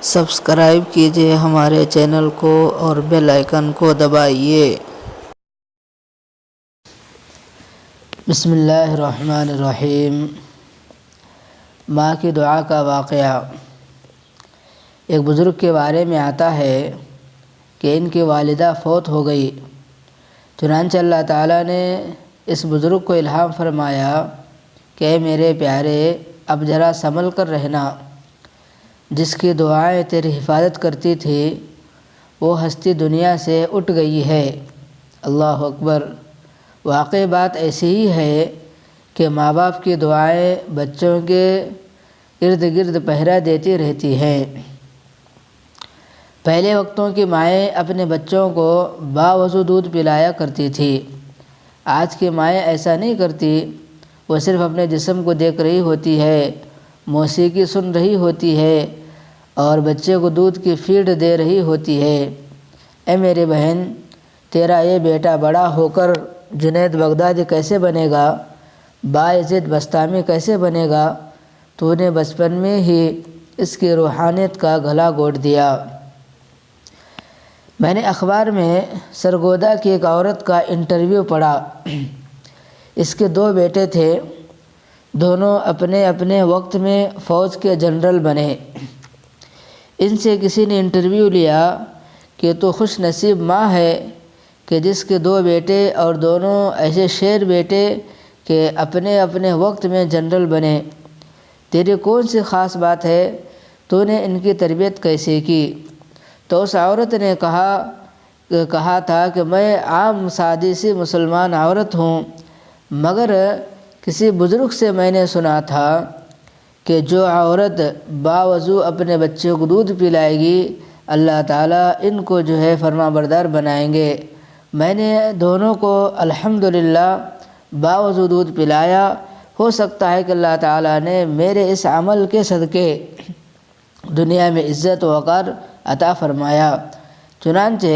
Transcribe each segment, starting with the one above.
Subscribe کیجیے ہمارے channel کو اور بیل آئیکن کو دبائیے۔ بسم اللہ الرحمن الرحیم۔ ماں کی دعا کا واقعہ۔ ایک بزرگ کے بارے میں آتا ہے کہ ان کی والدہ فوت ہو گئی، چنانچہ اللہ تعالیٰ نے اس بزرگ کو الہام فرمایا کہ اے میرے پیارے، اب ذرا سنبھل کر رہنا، جس کی دعائیں تیری حفاظت کرتی تھی وہ ہستی دنیا سے اٹھ گئی ہے۔ اللہ اکبر۔ واقعی بات ایسی ہی ہے کہ ماں باپ کی دعائیں بچوں کے ارد گرد پہرا دیتی رہتی ہیں۔ پہلے وقتوں کی مائیں اپنے بچوں کو باوضو دودھ پلایا کرتی تھی۔ آج کی مائیں ایسا نہیں کرتی، وہ صرف اپنے جسم کو دیکھ رہی ہوتی ہے، موسیقی سن رہی ہوتی ہے اور بچے کو دودھ کی فیڈ دے رہی ہوتی ہے۔ اے میری بہن، تیرا یہ بیٹا بڑا ہو کر جنید بغدادی کیسے بنے گا، باعزت بسطامی کیسے بنے گا؟ تو نے بچپن میں ہی اس کی روحانیت کا گلا گھونٹ دیا۔ میں نے اخبار میں سرگودا کی ایک عورت کا انٹرویو پڑھا۔ اس کے 2 بیٹے تھے، دونوں اپنے اپنے وقت میں فوج کے جنرل بنے۔ ان سے کسی نے انٹرویو لیا کہ تو خوش نصیب ماں ہے کہ جس کے 2 بیٹے اور دونوں ایسے شیر بیٹے کہ اپنے اپنے وقت میں جنرل بنے، تیری کون سی خاص بات ہے؟ تو نے ان کی تربیت کیسے کی؟ تو اس عورت نے کہا تھا کہ میں عام سادی سی مسلمان عورت ہوں، مگر کسی بزرگ سے میں نے سنا تھا کہ جو عورت باوضو اپنے بچے کو دودھ پلائے گی اللہ تعالیٰ ان کو فرما بردار بنائیں گے۔ میں نے دونوں کو الحمدللہ باوضو دودھ پلایا، ہو سکتا ہے کہ اللہ تعالیٰ نے میرے اس عمل کے صدقے دنیا میں عزت و وقار عطا فرمایا۔ چنانچہ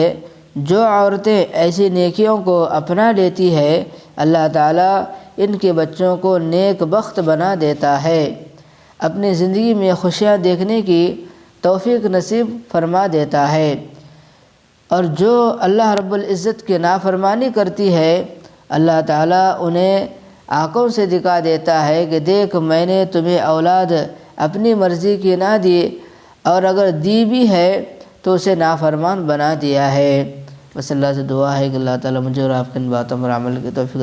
جو عورتیں ایسی نیکیوں کو اپنا لیتی ہے اللہ تعالیٰ ان کے بچوں کو نیک بخت بنا دیتا ہے، اپنی زندگی میں خوشیاں دیکھنے کی توفیق نصیب فرما دیتا ہے۔ اور جو اللہ رب العزت کی نافرمانی کرتی ہے اللہ تعالیٰ انہیں آنکھوں سے دکھا دیتا ہے کہ دیکھ، میں نے تمہیں اولاد اپنی مرضی کی نہ دی، اور اگر دی بھی ہے تو اسے نافرمان بنا دیا ہے۔ بس اللہ سے دعا ہے کہ اللہ تعالیٰ مجھے اور آپ کی ان باتوں پر عمل کی توفیق